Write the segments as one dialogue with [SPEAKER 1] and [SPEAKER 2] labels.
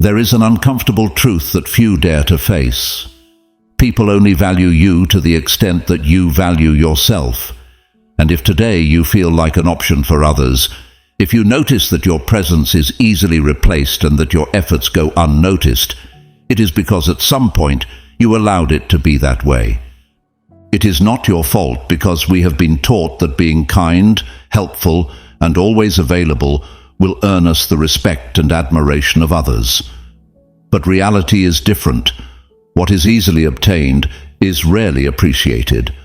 [SPEAKER 1] There is an uncomfortable truth that few dare to face. People only value you to the extent that you value yourself. And if today you feel like an option for others, if you notice that your presence is easily replaced and that your efforts go unnoticed, it is because at some point you allowed it to be that way. It is not your fault, because we have been taught that being kind, helpful, and always available will earn us the respect and admiration of others. But reality is different. What is easily obtained is rarely appreciated.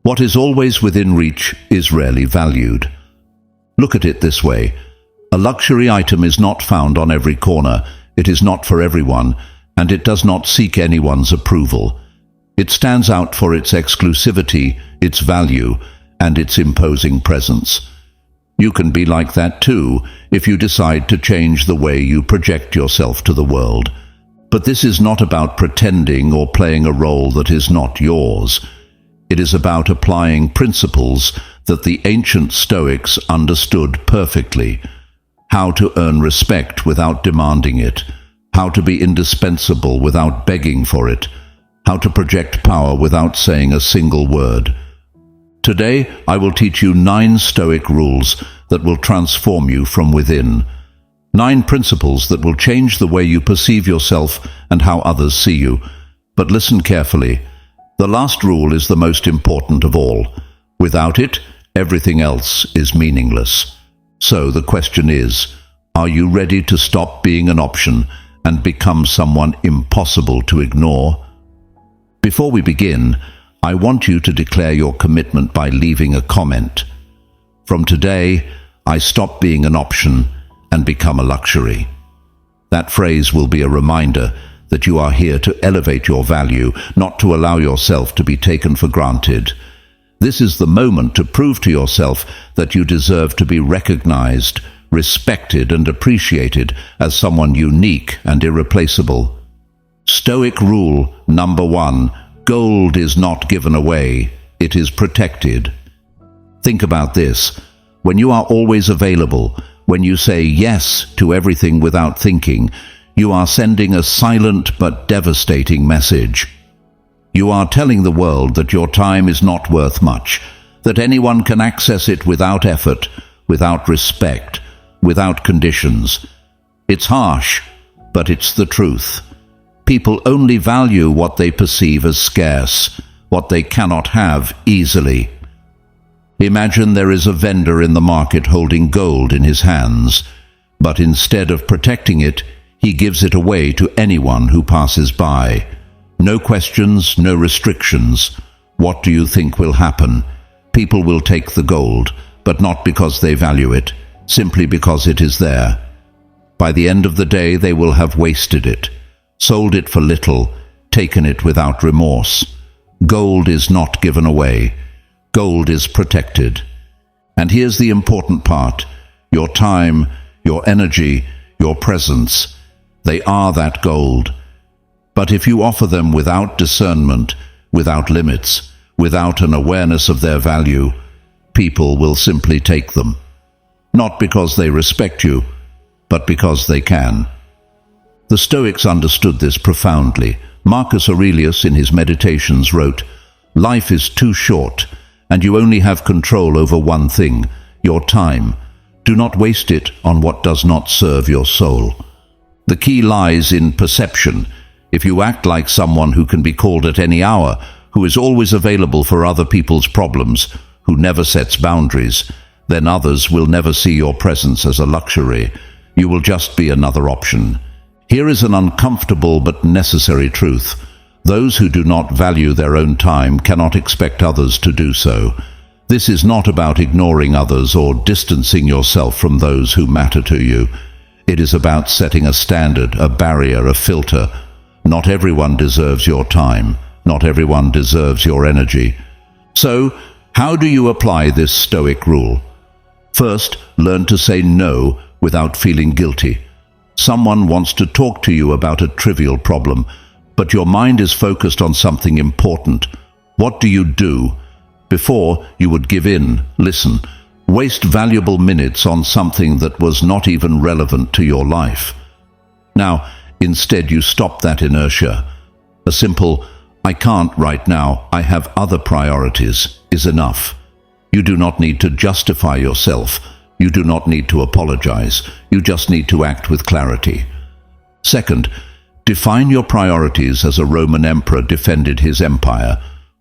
[SPEAKER 1] What is always within reach is rarely valued. Look at it this way. A luxury item is not found on every corner, it is not for everyone, and it does not seek anyone's approval. It stands out for its exclusivity, its value, and its imposing presence. You can be like that too, if you decide to change the way you project yourself to the world. But this is not about pretending or playing a role that is not yours. It is about applying principles that the ancient Stoics understood perfectly. How to earn respect without demanding it. How to be indispensable without begging for it. How to project power without saying a single word. Today, I will teach you 9 Stoic rules that will transform you from within. 9 principles that will change the way you perceive yourself and how others see you. But listen carefully. The last rule is the most important of all. Without it, everything else is meaningless. So the question is, are you ready to stop being an option and become someone impossible to ignore? Before we begin, I want you to declare your commitment by leaving a comment. From today, I stop being an option and become a luxury. That phrase will be a reminder that you are here to elevate your value, not to allow yourself to be taken for granted. This is the moment to prove to yourself that you deserve to be recognized, respected, and appreciated as someone unique and irreplaceable. Stoic rule number 1. Gold is not given away, it is protected. Think about this. When you are always available, when you say yes to everything without thinking, you are sending a silent but devastating message. You are telling the world that your time is not worth much, that anyone can access it without effort, without respect, without conditions. It's harsh, but it's the truth. People only value what they perceive as scarce, what they cannot have easily. Imagine there is a vendor in the market holding gold in his hands, but instead of protecting it, he gives it away to anyone who passes by. No questions, no restrictions. What do you think will happen? People will take the gold, but not because they value it, simply because it is there. By the end of the day, they will have wasted it, sold it for little, taken it without remorse. Gold is not given away. Gold is protected. And here's the important part. Your time, your energy, your presence, they are that gold. But if you offer them without discernment, without limits, without an awareness of their value, people will simply take them. Not because they respect you, but because they can. The Stoics understood this profoundly. Marcus Aurelius in his Meditations wrote, "Life is too short, and you only have control over one thing, your time. Do not waste it on what does not serve your soul." The key lies in perception. If you act like someone who can be called at any hour, who is always available for other people's problems, who never sets boundaries, then others will never see your presence as a luxury. You will just be another option. Here is an uncomfortable but necessary truth. Those who do not value their own time cannot expect others to do so. This is not about ignoring others or distancing yourself from those who matter to you. It is about setting a standard, a barrier, a filter. Not everyone deserves your time. Not everyone deserves your energy. So, how do you apply this Stoic rule? First, learn to say no without feeling guilty. Someone wants to talk to you about a trivial problem, but your mind is focused on something important. What do you do? Before, you would give in, listen, waste valuable minutes on something that was not even relevant to your life. Now, Instead, you stop that inertia. A simple, "I can't right now, I have other priorities," is enough. You do not need to justify yourself. You do not need to apologize. You just need to act with clarity. Second, define your priorities as a Roman emperor defended his empire.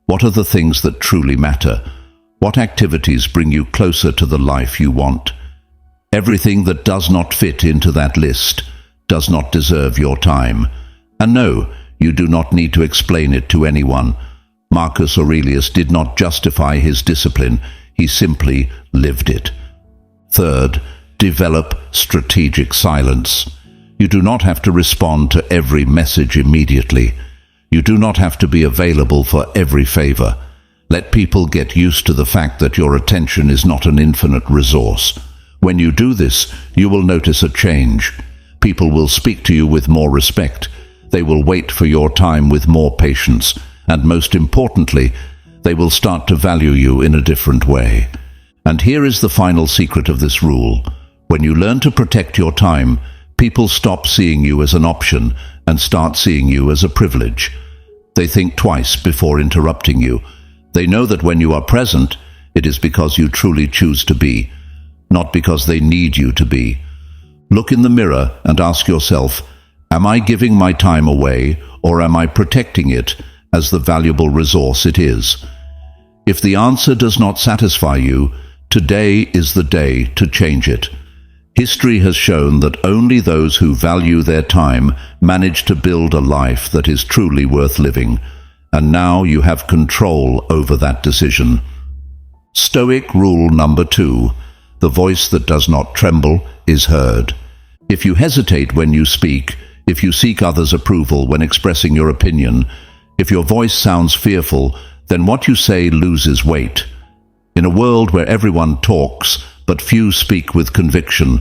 [SPEAKER 1] What are the things that truly matter? What activities bring you closer to the life you want? Everything that does not fit into that list does not deserve your time. And no, you do not need to explain it to anyone. Marcus Aurelius did not justify his discipline, he simply lived it. Third, develop strategic silence. You do not have to respond to every message immediately. You do not have to be available for every favor. Let people get used to the fact that your attention is not an infinite resource. When you do this, you will notice a change. People will speak to you with more respect. They will wait for your time with more patience. And most importantly, they will start to value you in a different way. And here is the final secret of this rule. When you learn to protect your time, people stop seeing you as an option and start seeing you as a privilege. They think twice before interrupting you. They know that when you are present, it is because you truly choose to be, not because they need you to be. Look in the mirror and ask yourself, am I giving my time away, or am I protecting it as the valuable resource it is? If the answer does not satisfy you, today is the day to change it. History has shown that only those who value their time manage to build a life that is truly worth living, and now you have control over that decision. Stoic rule number 2, the voice that does not tremble is heard. If you hesitate when you speak, if you seek others' approval when expressing your opinion, if your voice sounds fearful, then what you say loses weight. In a world where everyone talks, but few speak with conviction,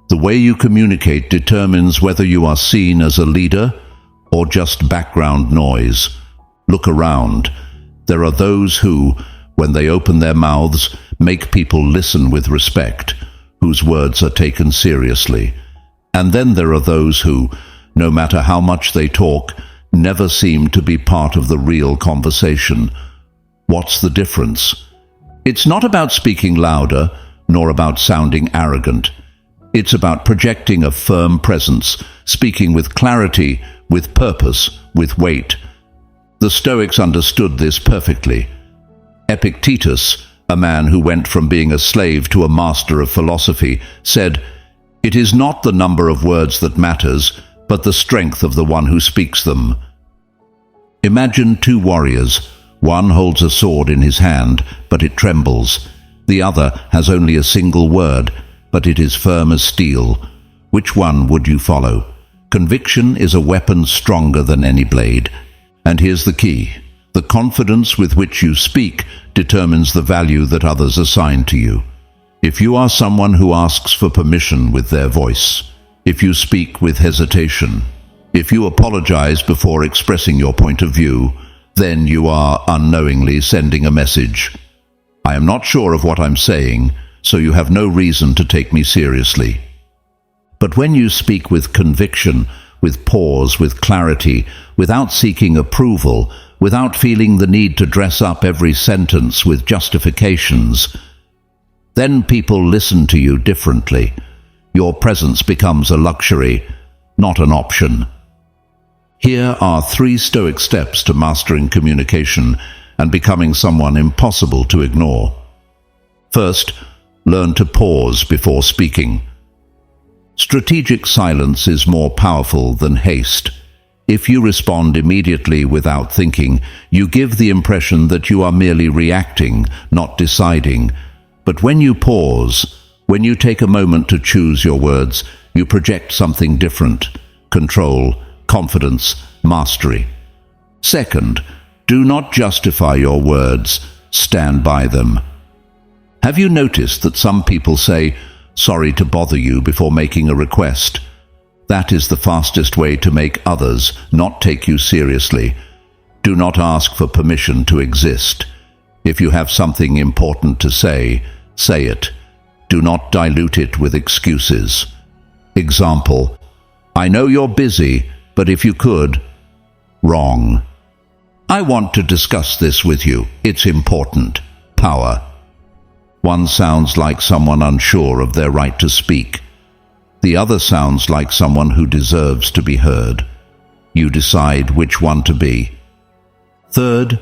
[SPEAKER 1] the way you communicate determines whether you are seen as a leader or just background noise. Look around. There are those who, when they open their mouths, make people listen with respect, whose words are taken seriously. And then there are those who, no matter how much they talk, never seem to be part of the real conversation. What's the difference? It's not about speaking louder, nor about sounding arrogant. It's about projecting a firm presence, speaking with clarity, with purpose, with weight. The Stoics understood this perfectly. Epictetus, a man who went from being a slave to a master of philosophy, said, "It is not the number of words that matters, but the strength of the one who speaks them." Imagine two warriors. One holds a sword in his hand, but it trembles. The other has only a single word, but it is firm as steel. Which one would you follow? Conviction is a weapon stronger than any blade. And here's the key. The confidence with which you speak determines the value that others assign to you. If you are someone who asks for permission with their voice, if you speak with hesitation, if you apologize before expressing your point of view, then you are unknowingly sending a message. I am not sure of what I'm saying, so you have no reason to take me seriously. But when you speak with conviction, with pause, with clarity, without seeking approval, without feeling the need to dress up every sentence with justifications, then people listen to you differently. Your presence becomes a luxury, not an option. Here are 3 Stoic steps to mastering communication and becoming someone impossible to ignore. First, learn to pause before speaking. Strategic silence is more powerful than haste. If you respond immediately without thinking, you give the impression that you are merely reacting, not deciding. But when you pause, when you take a moment to choose your words, you project something different: control, confidence, mastery. Second, do not justify your words, stand by them. Have you noticed that some people say, "Sorry to bother you," before making a request? That is the fastest way to make others not take you seriously. Do not ask for permission to exist. If you have something important to say, say it. Do not dilute it with excuses. Example: I know you're busy. but if you could, wrong. I want to discuss this with you. It's important. Power. One sounds like someone unsure of their right to speak. The other sounds like someone who deserves to be heard. You decide which one to be. Third,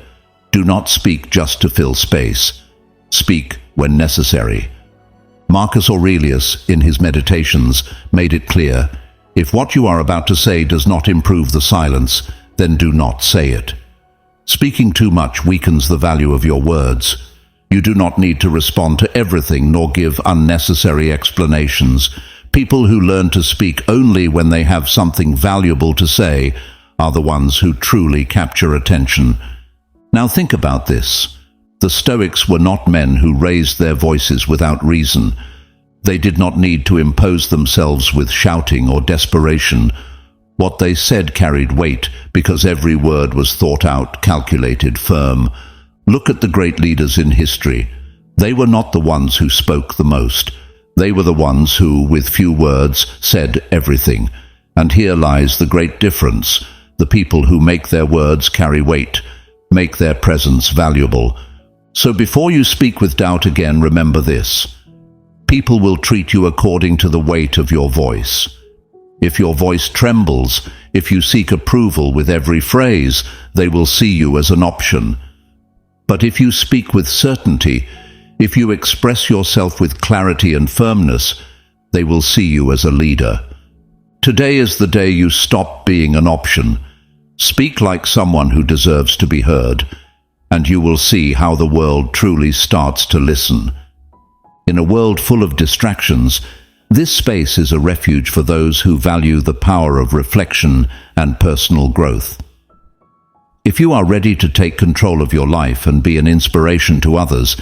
[SPEAKER 1] do not speak just to fill space. Speak when necessary. Marcus Aurelius, in his Meditations, made it clear, if what you are about to say does not improve the silence, then do not say it. Speaking too much weakens the value of your words. You do not need to respond to everything nor give unnecessary explanations. People who learn to speak only when they have something valuable to say are the ones who truly capture attention. Now think about this. The Stoics were not men who raised their voices without reason. They did not need to impose themselves with shouting or desperation. What they said carried weight because every word was thought out, calculated, firm. Look at the great leaders in history. They were not the ones who spoke the most. They were the ones who, with few words, said everything. And here lies the great difference. The people who make their words carry weight, make their presence valuable. So before you speak with doubt again, remember this. People will treat you according to the weight of your voice. If your voice trembles, if you seek approval with every phrase, they will see you as an option. But if you speak with certainty, if you express yourself with clarity and firmness, they will see you as a leader. Today is the day you stop being an option. Speak like someone who deserves to be heard, and you will see how the world truly starts to listen. In a world full of distractions, this space is a refuge for those who value the power of reflection and personal growth. If you are ready to take control of your life and be an inspiration to others,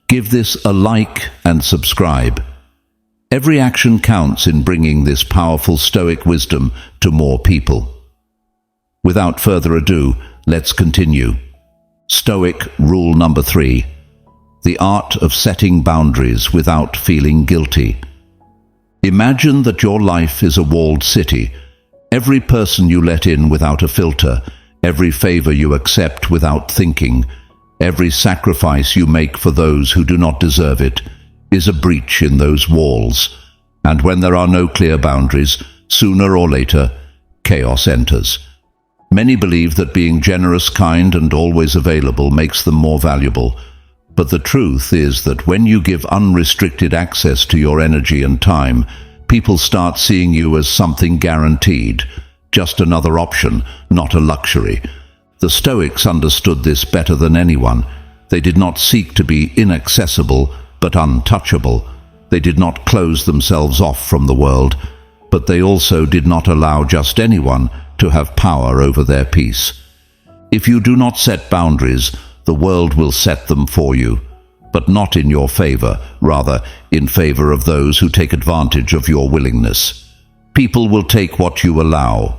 [SPEAKER 1] give this a like and subscribe. Every action counts in bringing this powerful Stoic wisdom to more people. Without further ado, let's continue. Stoic rule number 3. The art of setting boundaries without feeling guilty. Imagine that your life is a walled city. Every person you let in without a filter, every favor you accept without thinking, every sacrifice you make for those who do not deserve it, is a breach in those walls. And when there are no clear boundaries, sooner or later, chaos enters. Many believe that being generous, kind, and always available makes them more valuable. But the truth is that when you give unrestricted access to your energy and time, people start seeing you as something guaranteed, just another option, not a luxury. The Stoics understood this better than anyone. They did not seek to be inaccessible, but untouchable. They did not close themselves off from the world, but they also did not allow just anyone to have power over their peace. If you do not set boundaries, the world will set them for you, but not in your favor, rather in favor of those who take advantage of your willingness. People will take what you allow,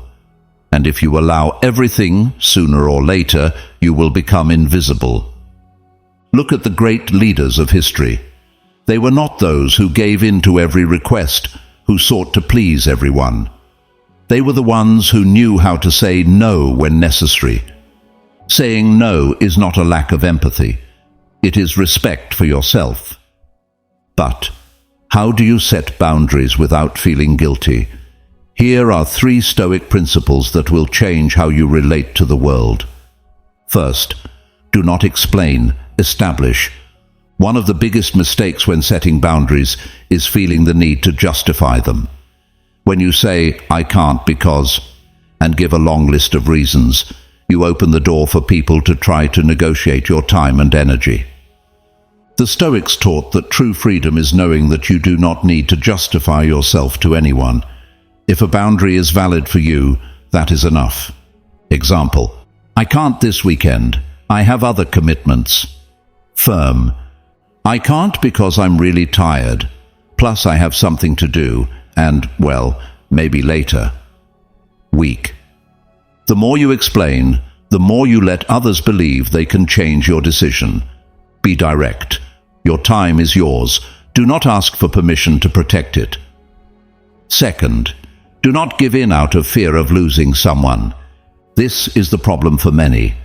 [SPEAKER 1] and if you allow everything, sooner or later, you will become invisible. Look at the great leaders of history. They were not those who gave in to every request, who sought to please everyone. They were the ones who knew how to say no when necessary. Saying no is not a lack of empathy. It is respect for yourself. But how do you set boundaries without feeling guilty? Here are 3 Stoic principles that will change how you relate to the world. First, do not explain, establish. One of the biggest mistakes when setting boundaries is feeling the need to justify them. When you say, "I can't because," and give a long list of reasons, you open the door for people to try to negotiate your time and energy. The Stoics taught that true freedom is knowing that you do not need to justify yourself to anyone. If a boundary is valid for you, that is enough. Example: I can't this weekend. I have other commitments. Firm: I can't because I'm really tired. Plus I have something to do, and, well, maybe later. Weak: the more you explain, the more you let others believe they can change your decision. Be direct. Your time is yours. Do not ask for permission to protect it. Second, Do not give in out of fear of losing someone. This is the problem for many.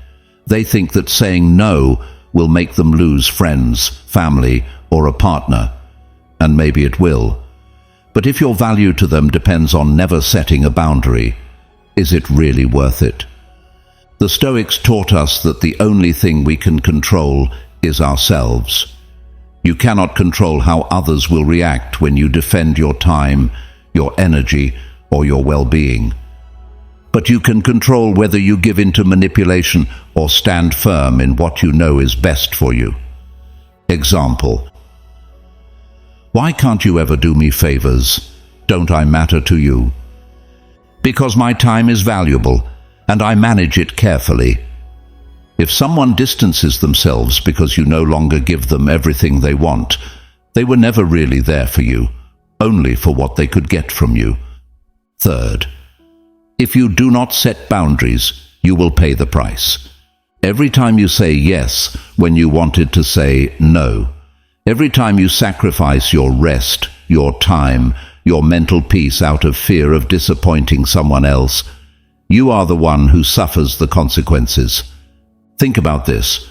[SPEAKER 1] They think that saying no will make them lose friends, family, or a partner. And maybe it will. But if your value to them depends on never setting a boundary, is it really worth it? The Stoics taught us that the only thing we can control is ourselves. You cannot control how others will react when you defend your time, your energy, or your well-being. But you can control whether you give in to manipulation or stand firm in what you know is best for you. Example: why can't you ever do me favors? Don't I matter to you? Because my time is valuable, and I manage it carefully. If someone distances themselves because you no longer give them everything they want, they were never really there for you, only for what they could get from you. Third, if you do not set boundaries, you will pay the price. Every time you say yes when you wanted to say no, every time you sacrifice your rest, your time, your mental peace out of fear of disappointing someone else, you are the one who suffers the consequences. Think about this.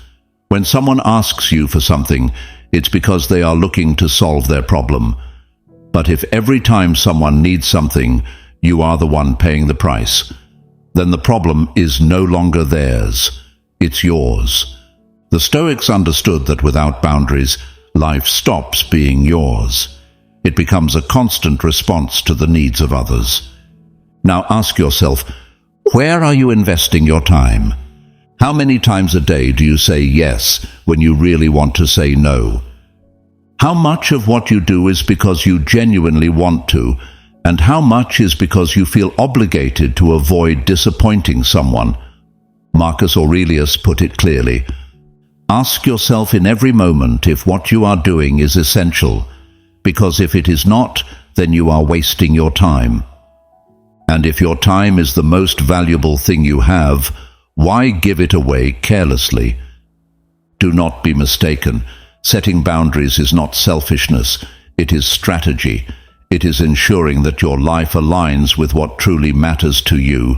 [SPEAKER 1] When someone asks you for something, it's because they are looking to solve their problem. But if every time someone needs something, you are the one paying the price, then the problem is no longer theirs, it's yours. The Stoics understood that without boundaries, life stops being yours. It becomes a constant response to the needs of others. Now ask yourself, where are you investing your time? How many times a day do you say yes when you really want to say no? How much of what you do is because you genuinely want to, and how much is because you feel obligated to avoid disappointing someone? Marcus Aurelius put it clearly. Ask yourself in every moment if what you are doing is essential, because if it is not, then you are wasting your time. And if your time is the most valuable thing you have, why give it away carelessly? Do not be mistaken. Setting boundaries is not selfishness, it is strategy. It is ensuring that your life aligns with what truly matters to you.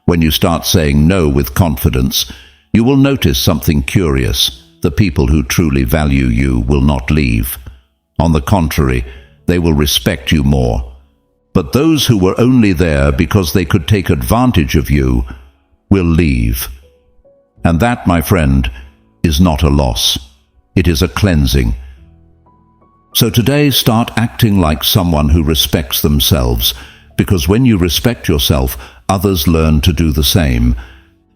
[SPEAKER 1] When you start saying no with confidence, you will notice something curious. The people who truly value you will not leave. On the contrary, they will respect you more. But those who were only there because they could take advantage of you will leave. And that, my friend, is not a loss. It is a cleansing. So today, start acting like someone who respects themselves, because when you respect yourself, others learn to do the same.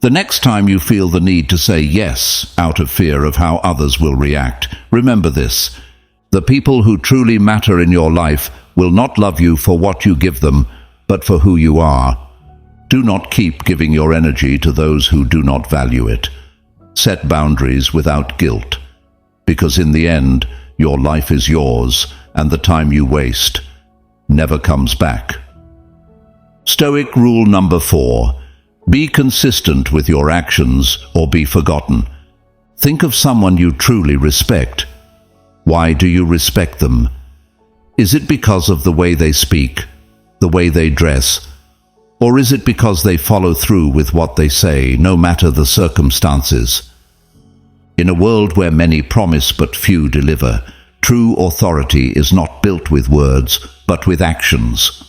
[SPEAKER 1] The next time you feel the need to say yes out of fear of how others will react, remember this: the people who truly matter in your life will not love you for what you give them, but for who you are. Do not keep giving your energy to those who do not value it. Set boundaries without guilt, because in the end, your life is yours, and the time you waste never comes back. Stoic rule number 4. Be consistent with your actions or be forgotten. Think of someone you truly respect. Why do you respect them? Is it because of the way they speak, the way they dress, or is it because they follow through with what they say, no matter the circumstances? In a world where many promise but few deliver, true authority is not built with words, but with actions.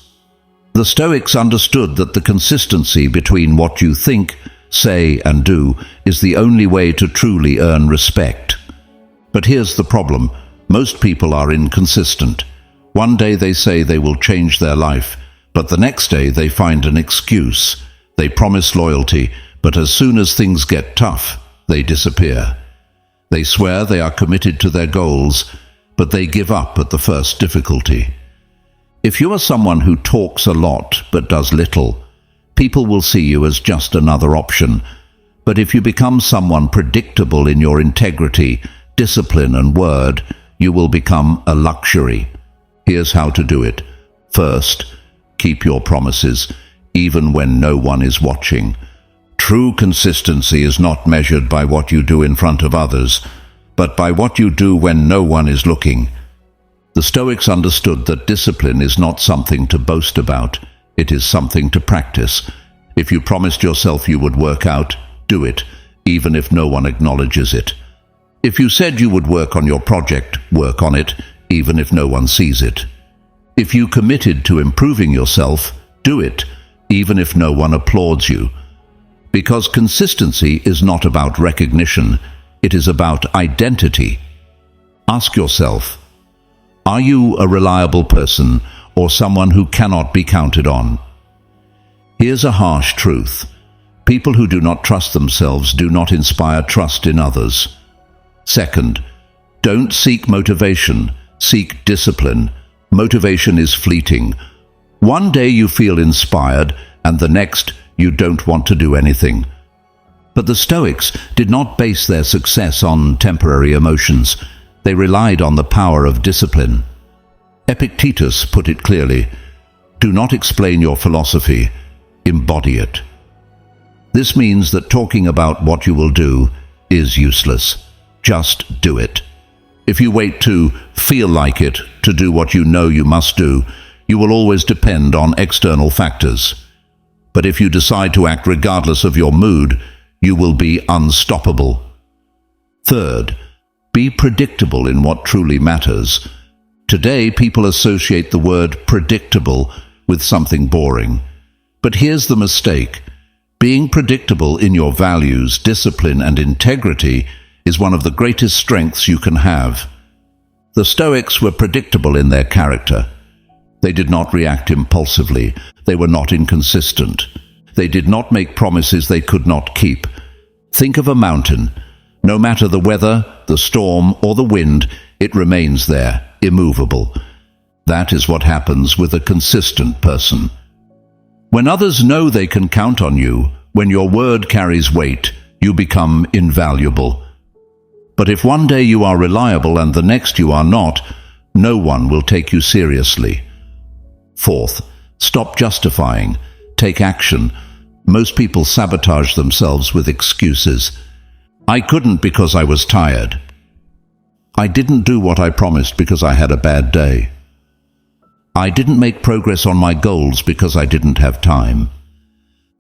[SPEAKER 1] The Stoics understood that the consistency between what you think, say, and do is the only way to truly earn respect. But here's the problem: most people are inconsistent. One day they say they will change their life, but the next day they find an excuse. They promise loyalty, but as soon as things get tough, they disappear. They swear they are committed to their goals, but they give up at the first difficulty. If you are someone who talks a lot but does little, people will see you as just another option. But if you become someone predictable in your integrity, discipline, and word, you will become a luxury. Here's how to do it. First, keep your promises, even when no one is watching. True consistency is not measured by what you do in front of others, but by what you do when no one is looking. The Stoics understood that discipline is not something to boast about. It is something to practice. If you promised yourself you would work out, do it, even if no one acknowledges it. If you said you would work on your project, work on it, even if no one sees it. If you committed to improving yourself, do it, even if no one applauds you. Because consistency is not about recognition, it is about identity. Ask yourself, are you a reliable person or someone who cannot be counted on? Here's a harsh truth. People who do not trust themselves do not inspire trust in others. Second, don't seek motivation, seek discipline. Motivation is fleeting. One day you feel inspired, and the next you don't want to do anything. But the Stoics did not base their success on temporary emotions. They relied on the power of discipline. Epictetus put it clearly, do not explain your philosophy, embody it. This means that talking about what you will do is useless. Just do it. If you wait to feel like it, to do what you know you must do, you will always depend on external factors. But if you decide to act regardless of your mood, you will be unstoppable. Third, be predictable in what truly matters. Today, people associate the word predictable with something boring. But here's the mistake. Being predictable in your values, discipline, and integrity is one of the greatest strengths you can have. The Stoics were predictable in their character. They did not react impulsively. They were not inconsistent. They did not make promises they could not keep. Think of a mountain. No matter the weather, the storm, or the wind, it remains there, immovable. That is what happens with a consistent person. When others know they can count on you, when your word carries weight, you become invaluable. But if one day you are reliable and the next you are not, no one will take you seriously. Fourth, stop justifying. Take action. Most people sabotage themselves with excuses. I couldn't because I was tired. I didn't do what I promised because I had a bad day. I didn't make progress on my goals because I didn't have time.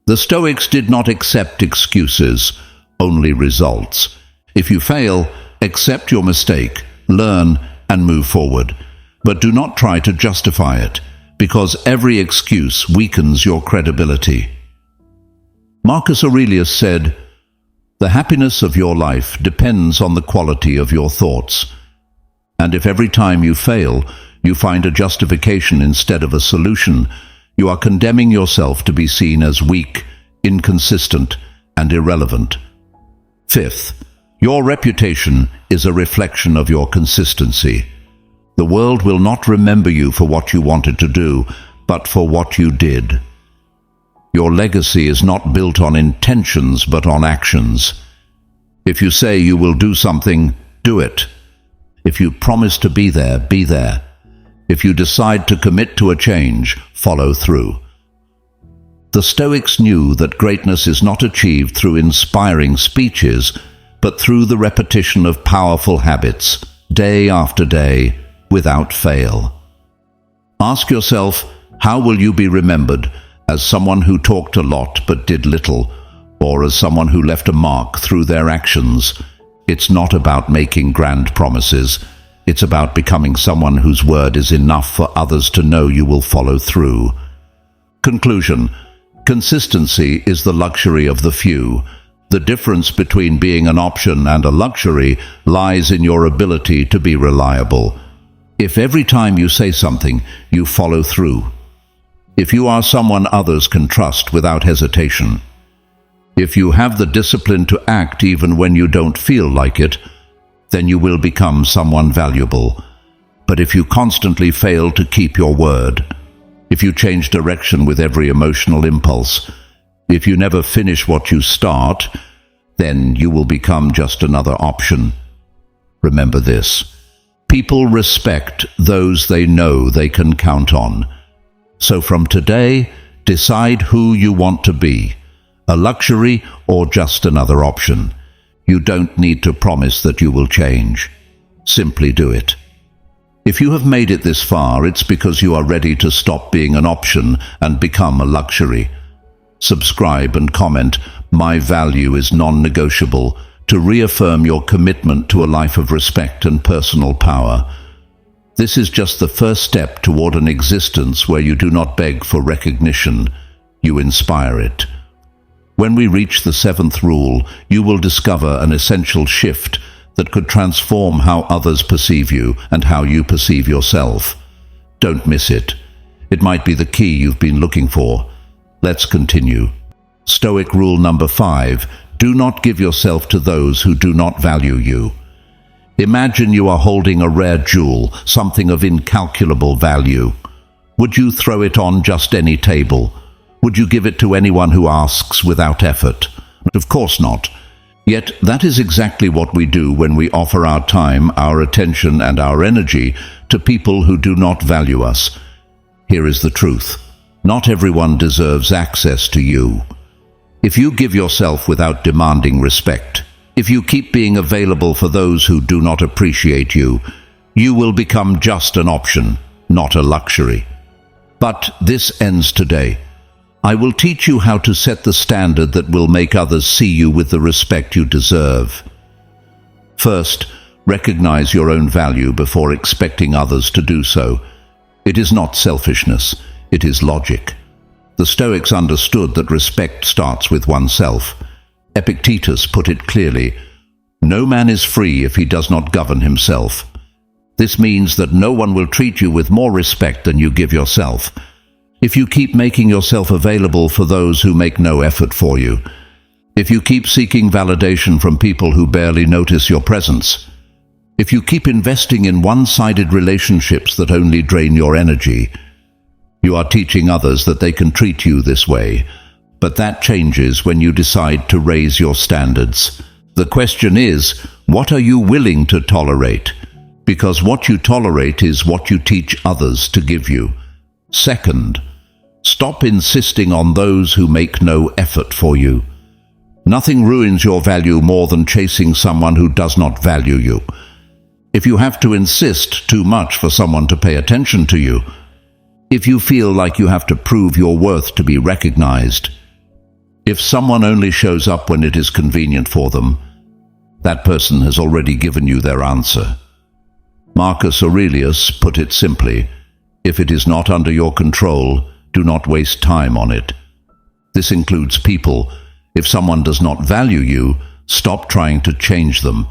[SPEAKER 1] The Stoics did not accept excuses, only results. If you fail, accept your mistake, learn, and move forward. But do not try to justify it, because every excuse weakens your credibility. Marcus Aurelius said, "The happiness of your life depends on the quality of your thoughts." And if every time you fail, you find a justification instead of a solution, you are condemning yourself to be seen as weak, inconsistent, and irrelevant. Fifth, your reputation is a reflection of your consistency. The world will not remember you for what you wanted to do, but for what you did. Your legacy is not built on intentions, but on actions. If you say you will do something, do it. If you promise to be there, be there. If you decide to commit to a change, follow through. The Stoics knew that greatness is not achieved through inspiring speeches, but through the repetition of powerful habits, day after day, without fail. Ask yourself, how will you be remembered? As someone who talked a lot but did little, or as someone who left a mark through their actions? It's not about making grand promises. It's about becoming someone whose word is enough for others to know you will follow through. Conclusion. Consistency is the luxury of the few. The difference between being an option and a luxury lies in your ability to be reliable. If every time you say something, you follow through. If you are someone others can trust without hesitation. If you have the discipline to act even when you don't feel like it, then you will become someone valuable. But if you constantly fail to keep your word, if you change direction with every emotional impulse, if you never finish what you start, then you will become just another option. Remember this. People respect those they know they can count on. So from today, decide who you want to be, a luxury or just another option. You don't need to promise that you will change. Simply do it. If you have made it this far, it's because you are ready to stop being an option and become a luxury. Subscribe and comment, "My value is non-negotiable," to reaffirm your commitment to a life of respect and personal power. This is just the first step toward an existence where you do not beg for recognition, you inspire it. When we reach the 7th rule, you will discover an essential shift that could transform how others perceive you and how you perceive yourself. Don't miss it. It might be the key you've been looking for. Let's continue. Stoic rule number 5, do not give yourself to those who do not value you. Imagine you are holding a rare jewel, something of incalculable value. Would you throw it on just any table? Would you give it to anyone who asks without effort? Of course not. Yet that is exactly what we do when we offer our time, our attention, and our energy to people who do not value us. Here is the truth. Not everyone deserves access to you. If you give yourself without demanding respect, if you keep being available for those who do not appreciate you, you will become just an option, not a luxury. But this ends today. I will teach you how to set the standard that will make others see you with the respect you deserve. First, recognize your own value before expecting others to do so. It is not selfishness, it is logic. The Stoics understood that respect starts with oneself. Epictetus put it clearly, "No man is free if he does not govern himself." This means that no one will treat you with more respect than you give yourself. If you keep making yourself available for those who make no effort for you, if you keep seeking validation from people who barely notice your presence, if you keep investing in one-sided relationships that only drain your energy, you are teaching others that they can treat you this way. But that changes when you decide to raise your standards. The question is, what are you willing to tolerate? Because what you tolerate is what you teach others to give you. Second, stop insisting on those who make no effort for you. Nothing ruins your value more than chasing someone who does not value you. If you have to insist too much for someone to pay attention to you, if you feel like you have to prove your worth to be recognized, if someone only shows up when it is convenient for them, that person has already given you their answer. Marcus Aurelius put it simply, if it is not under your control, do not waste time on it. This includes people. If someone does not value you, stop trying to change them.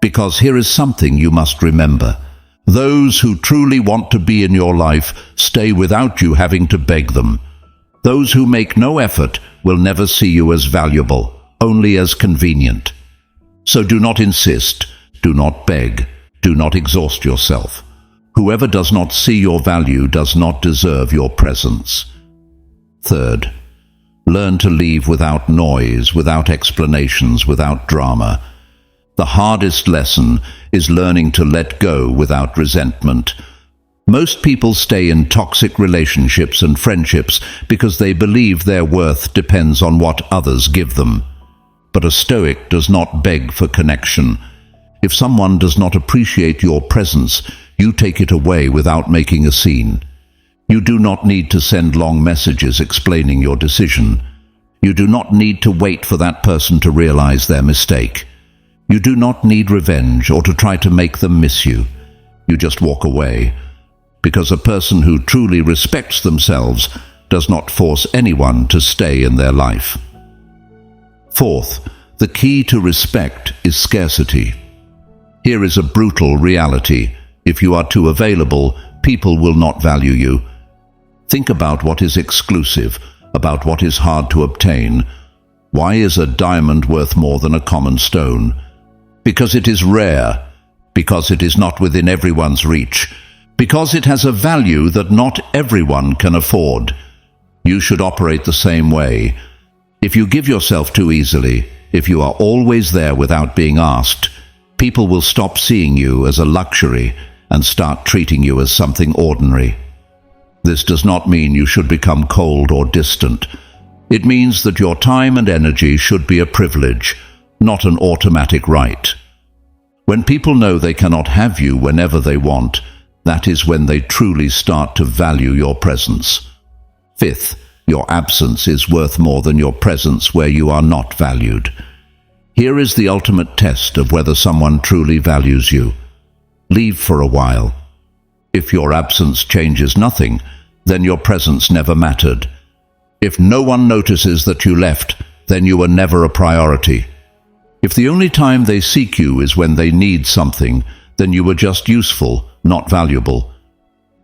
[SPEAKER 1] Because here is something you must remember. Those who truly want to be in your life stay without you having to beg them. Those who make no effort will never see you as valuable, only as convenient. So do not insist, do not beg, do not exhaust yourself. Whoever does not see your value does not deserve your presence. Third, learn to leave without noise, without explanations, without drama. The hardest lesson is learning to let go without resentment. Most people stay in toxic relationships and friendships because they believe their worth depends on what others give them. But a Stoic does not beg for connection. If someone does not appreciate your presence, you take it away without making a scene. You do not need to send long messages explaining your decision. You do not need to wait for that person to realize their mistake. You do not need revenge or to try to make them miss you. You just walk away. Because a person who truly respects themselves does not force anyone to stay in their life. Fourth, the key to respect is scarcity. Here is a brutal reality. If you are too available, people will not value you. Think about what is exclusive, about what is hard to obtain. Why is a diamond worth more than a common stone? Because it is rare, because it is not within everyone's reach, because it has a value that not everyone can afford. You should operate the same way. If you give yourself too easily, if you are always there without being asked, people will stop seeing you as a luxury and start treating you as something ordinary. This does not mean you should become cold or distant. It means that your time and energy should be a privilege, not an automatic right. When people know they cannot have you whenever they want, That is when they truly start to value your presence. Fifth, your absence is worth more than your presence where you are not valued. Here is the ultimate test of whether someone truly values you. Leave for a while. If your absence changes nothing, then your presence never mattered. If no one notices that you left, then you were never a priority. If the only time they seek you is when they need something, then you were just useful, not valuable.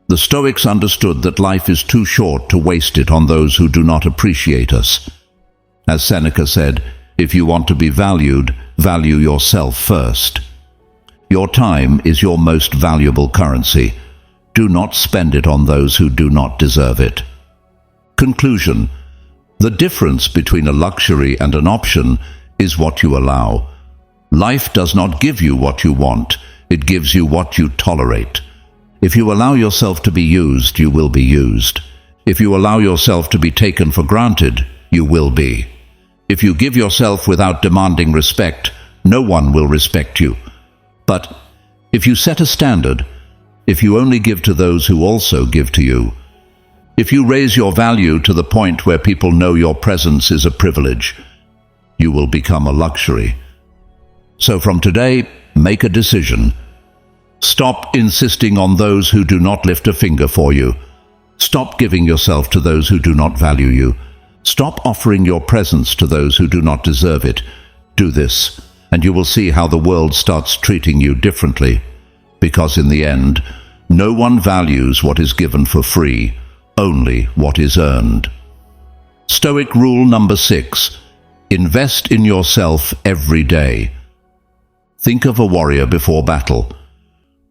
[SPEAKER 1] The Stoics understood that life is too short to waste it on those who do not appreciate us. As Seneca said, if you want to be valued, value yourself first. Your time is your most valuable currency. Do not spend it on those who do not deserve it. Conclusion: the difference between a luxury and an option is what you allow. Life does not give you what you want, it gives you what you tolerate. If you allow yourself to be used, you will be used. If you allow yourself to be taken for granted, you will be. If you give yourself without demanding respect, no one will respect you. But if you set a standard, if you only give to those who also give to you, if you raise your value to the point where people know your presence is a privilege, you will become a luxury. So from today, make a decision. Stop insisting on those who do not lift a finger for you. Stop giving yourself to those who do not value you. Stop offering your presence to those who do not deserve it. Do this, and you will see how the world starts treating you differently. Because in the end, no one values what is given for free, only what is earned. Stoic rule number 6. Invest in yourself every day. Think of a warrior before battle.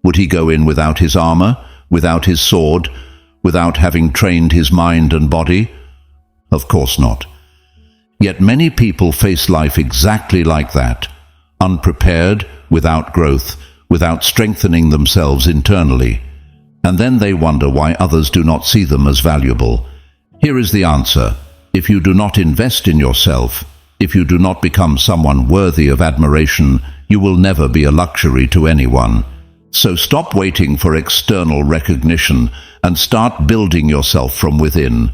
[SPEAKER 1] Would he go in without his armor, without his sword, without having trained his mind and body? Of course not. Yet many people face life exactly like that, unprepared, without growth, without strengthening themselves internally. And then they wonder why others do not see them as valuable. Here is the answer. If you do not invest in yourself, if you do not become someone worthy of admiration, you will never be a luxury to anyone. So stop waiting for external recognition and start building yourself from within.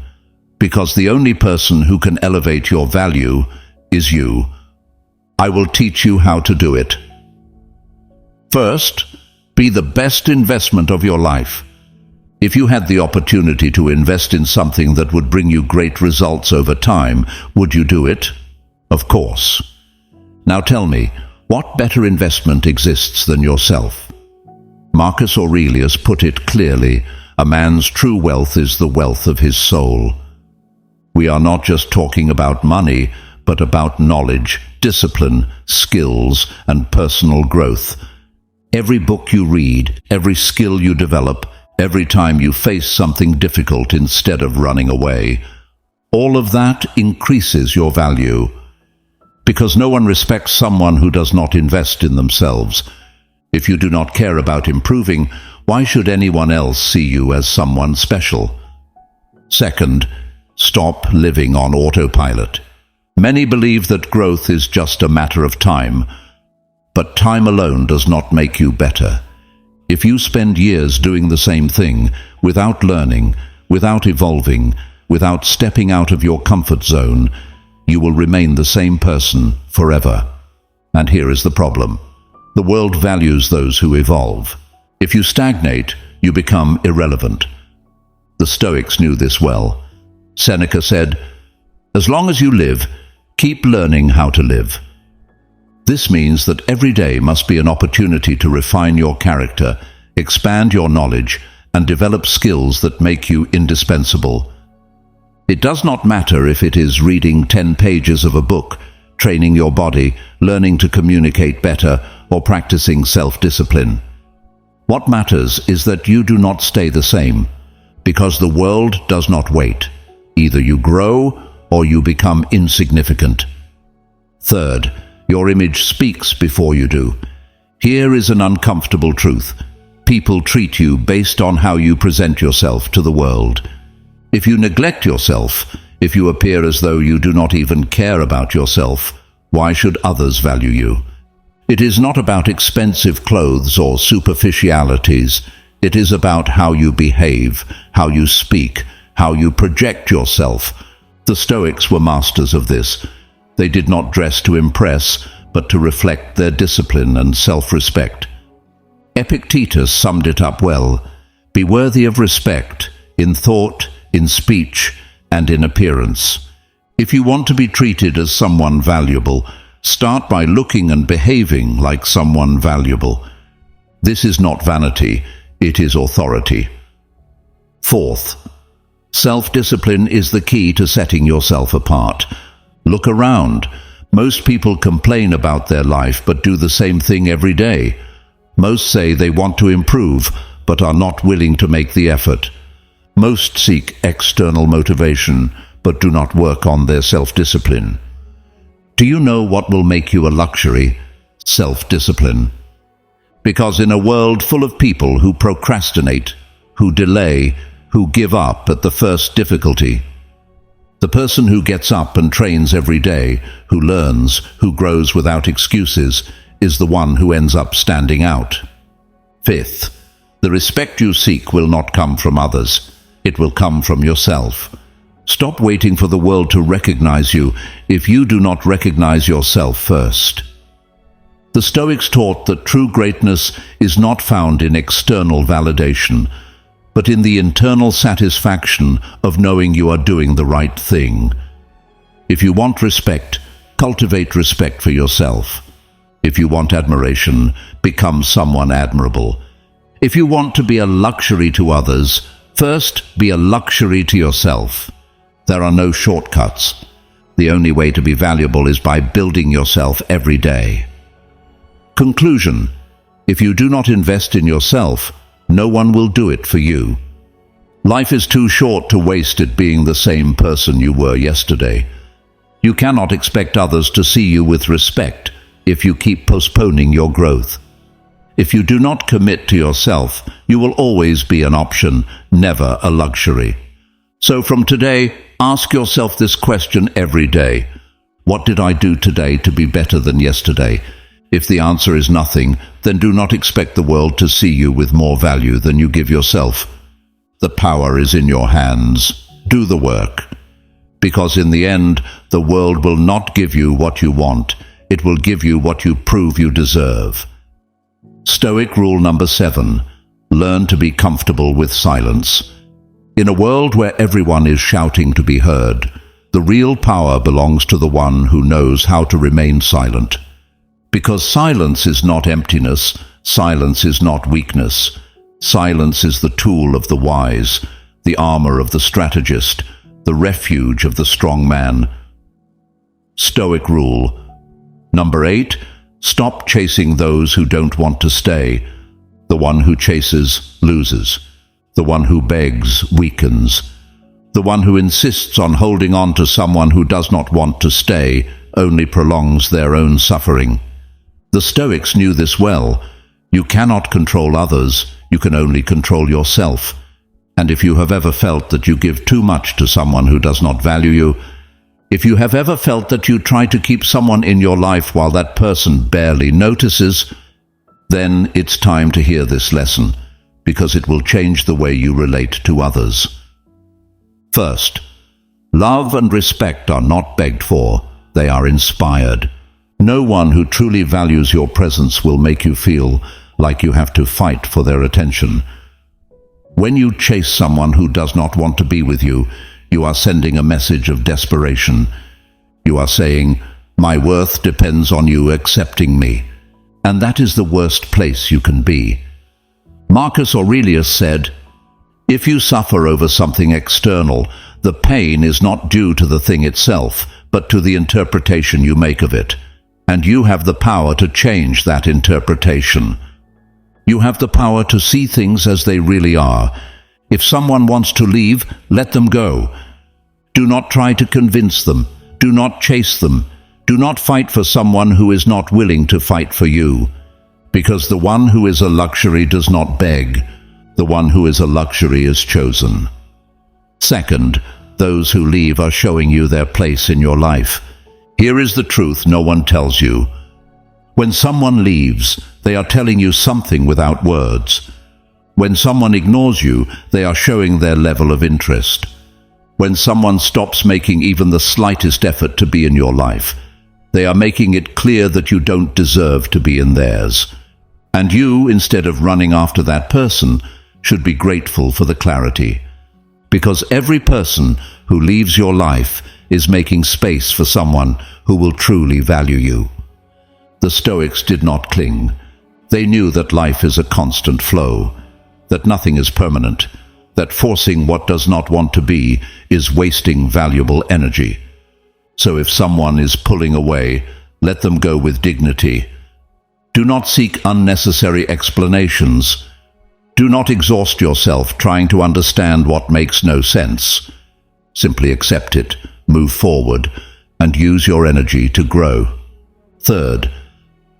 [SPEAKER 1] Because the only person who can elevate your value is you. I will teach you how to do it. First, be the best investment of your life. If you had the opportunity to invest in something that would bring you great results over time, would you do it? Of course. Now tell me, what better investment exists than yourself? Marcus Aurelius put it clearly, a man's true wealth is the wealth of his soul. We are not just talking about money, but about knowledge, discipline, skills, and personal growth. Every book you read, every skill you develop, every time you face something difficult instead of running away, all of that increases your value. Because no one respects someone who does not invest in themselves. If you do not care about improving, why should anyone else see you as someone special? Second, stop living on autopilot. Many believe that growth is just a matter of time, but time alone does not make you better. If you spend years doing the same thing, without learning, without evolving, without stepping out of your comfort zone, you will remain the same person forever. And here is the problem. The world values those who evolve. If you stagnate, you become irrelevant. The Stoics knew this well. Seneca said, "As long as you live, keep learning how to live." This means that every day must be an opportunity to refine your character, expand your knowledge, and develop skills that make you indispensable. It does not matter if it is reading 10 pages of a book, training your body, learning to communicate better, or practicing self-discipline. What matters is that you do not stay the same, because the world does not wait. Either you grow or you become insignificant. Third, your image speaks before you do. Here is an uncomfortable truth. People treat you based on how you present yourself to the world. If you neglect yourself, if you appear as though you do not even care about yourself, why should others value you? It is not about expensive clothes or superficialities. It is about how you behave, how you speak, how you project yourself. The Stoics were masters of this. They did not dress to impress, but to reflect their discipline and self-respect. Epictetus summed it up well: be worthy of respect, in thought, in speech, and in appearance. If you want to be treated as someone valuable, start by looking and behaving like someone valuable. This is not vanity, it is authority. Fourth, self-discipline is the key to setting yourself apart. Look around. Most people complain about their life but do the same thing every day. Most say they want to improve but are not willing to make the effort. Most seek external motivation but do not work on their self-discipline. Do you know what will make you a luxury? Self-discipline. Because in a world full of people who procrastinate, who delay, who give up at the first difficulty, the person who gets up and trains every day, who learns, who grows without excuses, is the one who ends up standing out. Fifth, the respect you seek will not come from others. It will come from yourself. Stop waiting for the world to recognize you if you do not recognize yourself first. The Stoics taught that true greatness is not found in external validation, but in the internal satisfaction of knowing you are doing the right thing. If you want respect, cultivate respect for yourself. If you want admiration, become someone admirable. If you want to be a luxury to others, first be a luxury to yourself. There are no shortcuts. The only way to be valuable is by building yourself every day. Conclusion: if you do not invest in yourself, no one will do it for you. Life is too short to waste it being the same person you were yesterday. You cannot expect others to see you with respect if you keep postponing your growth. If you do not commit to yourself, you will always be an option, never a luxury. So from today, ask yourself this question every day: what did I do today to be better than yesterday? If the answer is nothing, then do not expect the world to see you with more value than you give yourself. The power is in your hands. Do the work. Because in the end, the world will not give you what you want. It will give you what you prove you deserve. Stoic rule number 7. Learn to be comfortable with silence. In a world where everyone is shouting to be heard, the real power belongs to the one who knows how to remain silent. Because silence is not emptiness, silence is not weakness. Silence is the tool of the wise, the armor of the strategist, the refuge of the strong man. Stoic rule number 8. Stop chasing those who don't want to stay. The one who chases loses. The one who begs weakens. The one who insists on holding on to someone who does not want to stay only prolongs their own suffering. The Stoics knew this well. You cannot control others, you can only control yourself. And if you have ever felt that you give too much to someone who does not value you, if you have ever felt that you try to keep someone in your life while that person barely notices, then it's time to hear this lesson, because it will change the way you relate to others. First, love and respect are not begged for, they are inspired. No one who truly values your presence will make you feel like you have to fight for their attention. When you chase someone who does not want to be with you, you are sending a message of desperation. You are saying, "My worth depends on you accepting me." And that is the worst place you can be. Marcus Aurelius said, "If you suffer over something external, the pain is not due to the thing itself, but to the interpretation you make of it. And you have the power to change that interpretation. You have the power to see things as they really are. If someone wants to leave, let them go. Do not try to convince them. Do not chase them. Do not fight for someone who is not willing to fight for you. Because the one who is a luxury does not beg. The one who is a luxury is chosen." Second, those who leave are showing you their place in your life. Here is the truth no one tells you. When someone leaves, they are telling you something without words. When someone ignores you, they are showing their level of interest. When someone stops making even the slightest effort to be in your life, they are making it clear that you don't deserve to be in theirs. And you, instead of running after that person, should be grateful for the clarity. Because every person who leaves your life is making space for someone who will truly value you. The Stoics did not cling. They knew that life is a constant flow, that nothing is permanent, that forcing what does not want to be is wasting valuable energy. So if someone is pulling away, let them go with dignity. Do not seek unnecessary explanations. Do not exhaust yourself trying to understand what makes no sense. Simply accept it, move forward, and use your energy to grow. Third,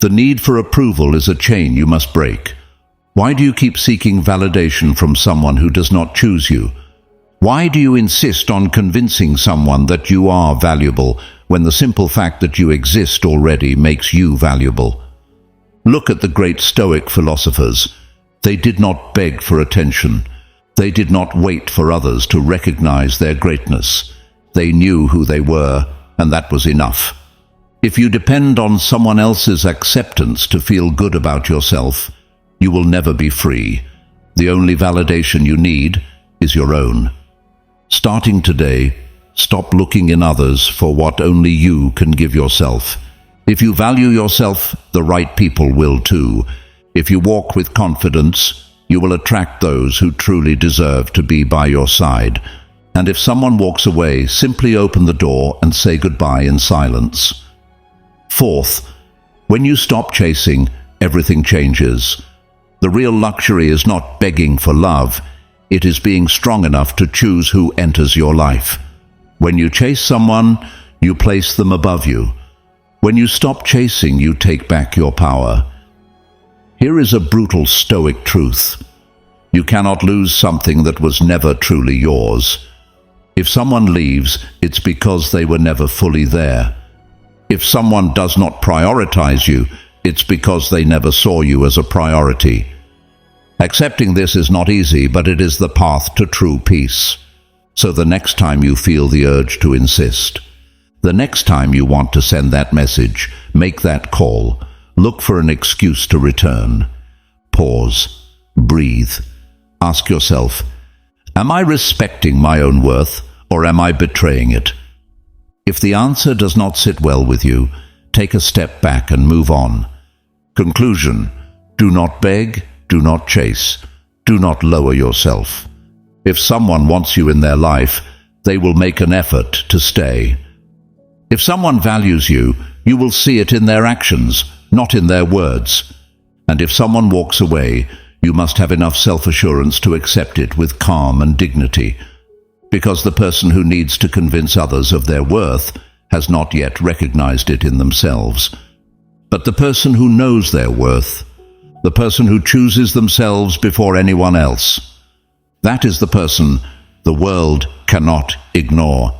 [SPEAKER 1] the need for approval is a chain you must break. Why do you keep seeking validation from someone who does not choose you? Why do you insist on convincing someone that you are valuable when the simple fact that you exist already makes you valuable? Look at the great Stoic philosophers. They did not beg for attention. They did not wait for others to recognize their greatness. They knew who they were, and that was enough. If you depend on someone else's acceptance to feel good about yourself, you will never be free. The only validation you need is your own. Starting today, stop looking in others for what only you can give yourself. If you value yourself, the right people will too. If you walk with confidence, you will attract those who truly deserve to be by your side. And if someone walks away, simply open the door and say goodbye in silence. Fourth, when you stop chasing, everything changes. The real luxury is not begging for love. It is being strong enough to choose who enters your life. When you chase someone, you place them above you. When you stop chasing, you take back your power. Here is a brutal Stoic truth. You cannot lose something that was never truly yours. If someone leaves, it's because they were never fully there. If someone does not prioritize you, it's because they never saw you as a priority. Accepting this is not easy, but it is the path to true peace. So the next time you feel the urge to insist, the next time you want to send that message, make that call, look for an excuse to return. Pause, breathe, ask yourself, am I respecting my own worth, or am I betraying it? If the answer does not sit well with you, take a step back and move on. Conclusion: do not beg, do not chase, do not lower yourself. If someone wants you in their life, they will make an effort to stay. If someone values you, you will see it in their actions, not in their words. And if someone walks away, you must have enough self-assurance to accept it with calm and dignity, because the person who needs to convince others of their worth has not yet recognized it in themselves. But the person who knows their worth, the person who chooses themselves before anyone else, that is the person the world cannot ignore.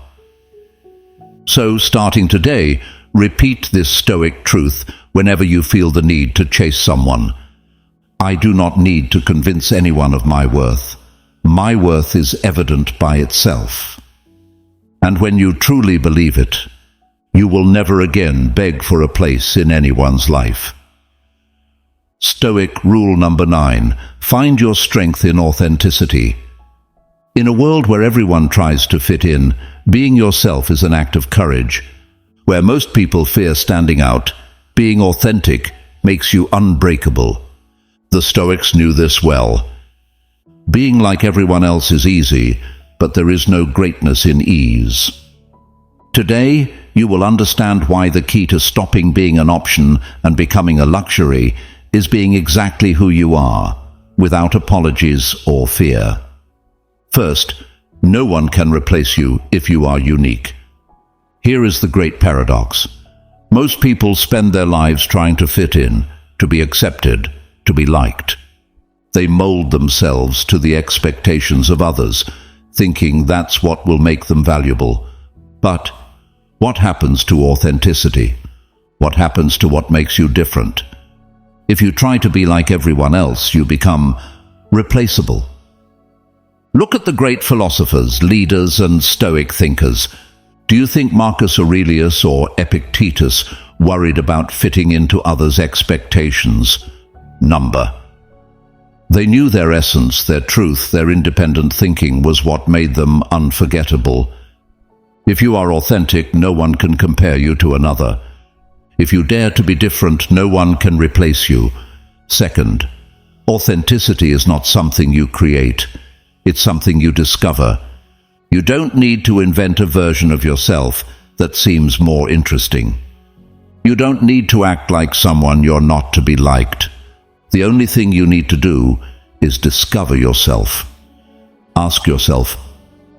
[SPEAKER 1] So, starting today, repeat this Stoic truth whenever you feel the need to chase someone. I do not need to convince anyone of my worth. My worth is evident by itself. And when you truly believe it, you will never again beg for a place in anyone's life. Stoic rule number 9. Find your strength in authenticity. In a world where everyone tries to fit in, being yourself is an act of courage. Where most people fear standing out, being authentic makes you unbreakable. The Stoics knew this well. Being like everyone else is easy, but there is no greatness in ease. Today, you will understand why the key to stopping being an option and becoming a luxury is being exactly who you are, without apologies or fear. First, no one can replace you if you are unique. Here is the great paradox. Most people spend their lives trying to fit in, to be accepted, to be liked. They mold themselves to the expectations of others, thinking that's what will make them valuable. But what happens to authenticity? What happens to what makes you different? If you try to be like everyone else, you become replaceable. Look at the great philosophers, leaders, and Stoic thinkers. Do you think Marcus Aurelius or Epictetus worried about fitting into others' expectations? Number. They knew their essence, their truth, their independent thinking was what made them unforgettable. If you are authentic, no one can compare you to another. If you dare to be different, no one can replace you. Second, authenticity is not something you create. It's something you discover. You don't need to invent a version of yourself that seems more interesting. You don't need to act like someone you're not to be liked. The only thing you need to do is discover yourself. Ask yourself,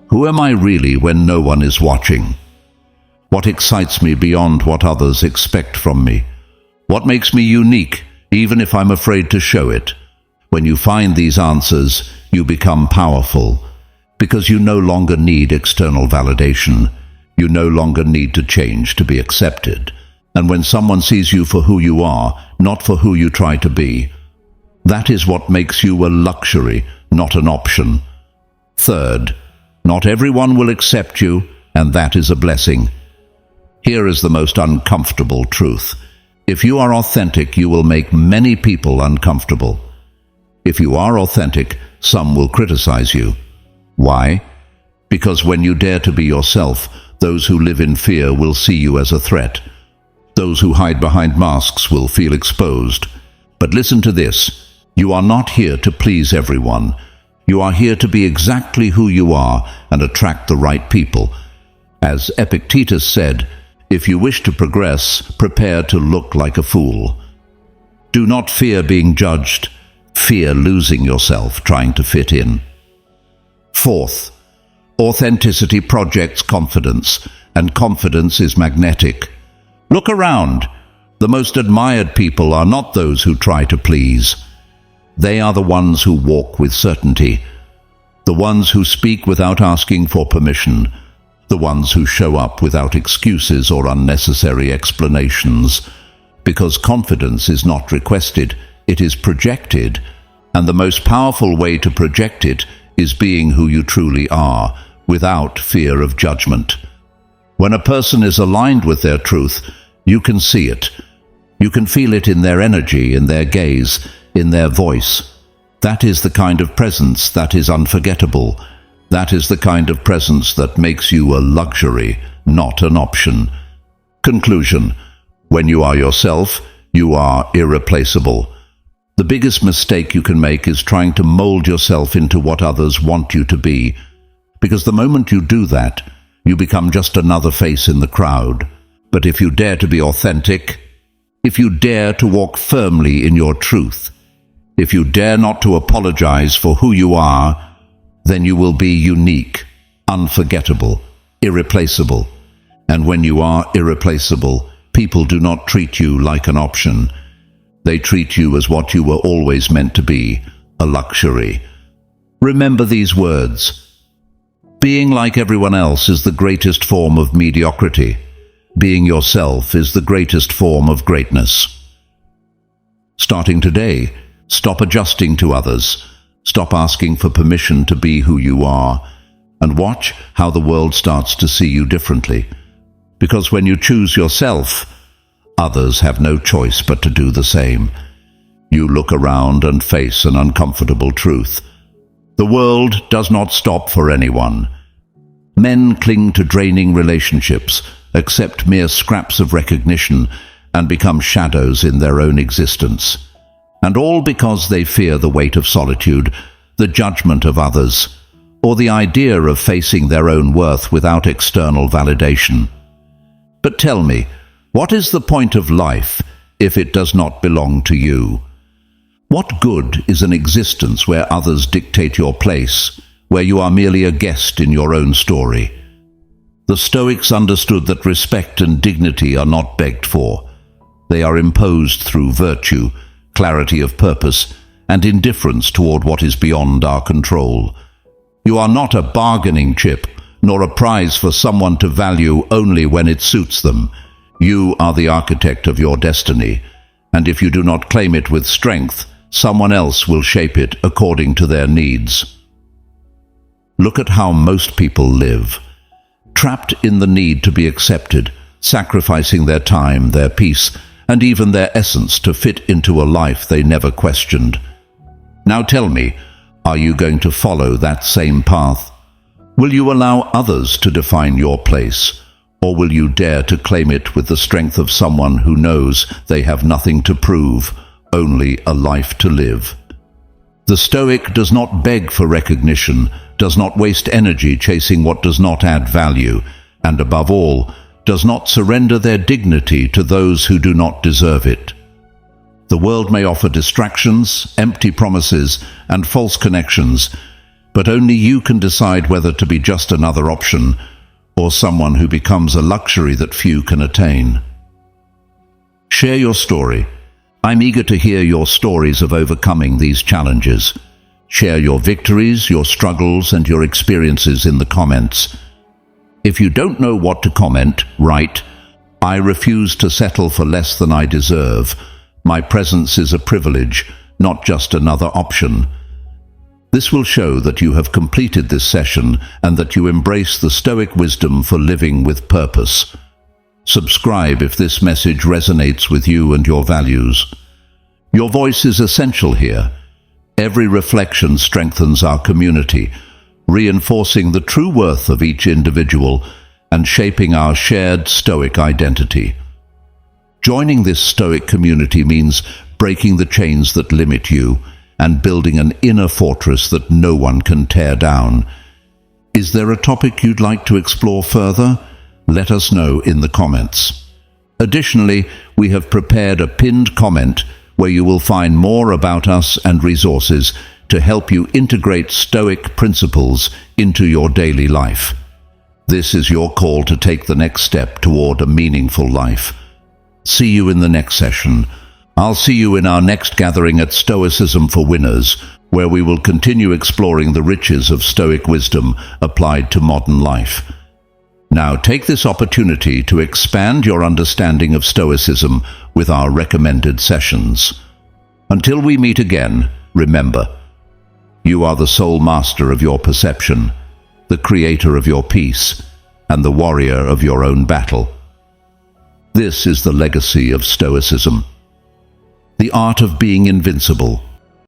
[SPEAKER 1] who am I really when no one is watching? What excites me beyond what others expect from me? What makes me unique, even if I'm afraid to show it? When you find these answers, you become powerful, because you no longer need external validation. You no longer need to change to be accepted. And when someone sees you for who you are, not for who you try to be, that is what makes you a luxury, not an option. Third, not everyone will accept you, and that is a blessing. Here is the most uncomfortable truth. If you are authentic, you will make many people uncomfortable. If you are authentic, some will criticize you. Why? Because when you dare to be yourself, those who live in fear will see you as a threat. Those who hide behind masks will feel exposed. But listen to this. You are not here to please everyone. You are here to be exactly who you are and attract the right people. As Epictetus said, if you wish to progress, prepare to look like a fool. Do not fear being judged. Fear losing yourself trying to fit in. Fourth, authenticity projects confidence, and confidence is magnetic. Look around. The most admired people are not those who try to please. They are the ones who walk with certainty, the ones who speak without asking for permission, the ones who show up without excuses or unnecessary explanations. Because confidence is not requested, it is projected, and the most powerful way to project it is being who you truly are, without fear of judgment. When a person is aligned with their truth, you can see it. You can feel it in their energy, in their gaze, in their voice. That is the kind of presence that is unforgettable. That is the kind of presence that makes you a luxury, not an option. Conclusion. When you are yourself, you are irreplaceable. The biggest mistake you can make is trying to mold yourself into what others want you to be, because the moment you do that, you become just another face in the crowd. But if you dare to be authentic, if you dare to walk firmly in your truth, if you dare not to apologize for who you are, then you will be unique, unforgettable, irreplaceable. And when you are irreplaceable, people do not treat you like an option. They treat you as what you were always meant to be, a luxury. Remember these words. Being like everyone else is the greatest form of mediocrity. Being yourself is the greatest form of greatness. Starting today, stop adjusting to others. Stop asking for permission to be who you are, and watch how the world starts to see you differently. Because when you choose yourself, others have no choice but to do the same. You look around and face an uncomfortable truth. The world does not stop for anyone. Men cling to draining relationships, accept mere scraps of recognition, and become shadows in their own existence. And all because they fear the weight of solitude, the judgment of others, or the idea of facing their own worth without external validation. But tell me, what is the point of life if it does not belong to you? What good is an existence where others dictate your place, where you are merely a guest in your own story? The Stoics understood that respect and dignity are not begged for. They are imposed through virtue, clarity of purpose, and indifference toward what is beyond our control. You are not a bargaining chip, nor a prize for someone to value only when it suits them. You are the architect of your destiny, and if you do not claim it with strength, Someone else will shape it according to their needs. Look at how most people live, trapped in the need to be accepted, sacrificing their time, their peace, and even their essence to fit into a life they never questioned. Now tell me, are you going to follow that same path? Will you allow others to define your place, or will you dare to claim it with the strength of someone who knows they have nothing to prove, only a life to live? The Stoic does not beg for recognition, does not waste energy chasing what does not add value, and above all, does not surrender their dignity to those who do not deserve it. The world may offer distractions, empty promises, and false connections, but only you can decide whether to be just another option or someone who becomes a luxury that few can attain. Share your story. I'm eager to hear your stories of overcoming these challenges. Share your victories, your struggles, and your experiences in the comments. If you don't know what to comment, write, "I refuse to settle for less than I deserve. My presence is a privilege, not just another option." This will show that you have completed this session and that you embrace the Stoic wisdom for living with purpose. Subscribe if this message resonates with you and your values. Your voice is essential here. Every reflection strengthens our community, reinforcing the true worth of each individual and shaping our shared Stoic identity. Joining this Stoic community means breaking the chains that limit you and building an inner fortress that no one can tear down. Is there a topic you'd like to explore further? Let us know in the comments. Additionally, we have prepared a pinned comment where you will find more about us and resources to help you integrate Stoic principles into your daily life. This is your call to take the next step toward a meaningful life. See you in the next session. I'll see you in our next gathering at Stoicism for Winners, where we will continue exploring the riches of Stoic wisdom applied to modern life. Now take this opportunity to expand your understanding of Stoicism with our recommended sessions. Until we meet again, remember, you are the sole master of your perception, the creator of your peace, and the warrior of your own battle. This is the legacy of Stoicism, the art of being invincible,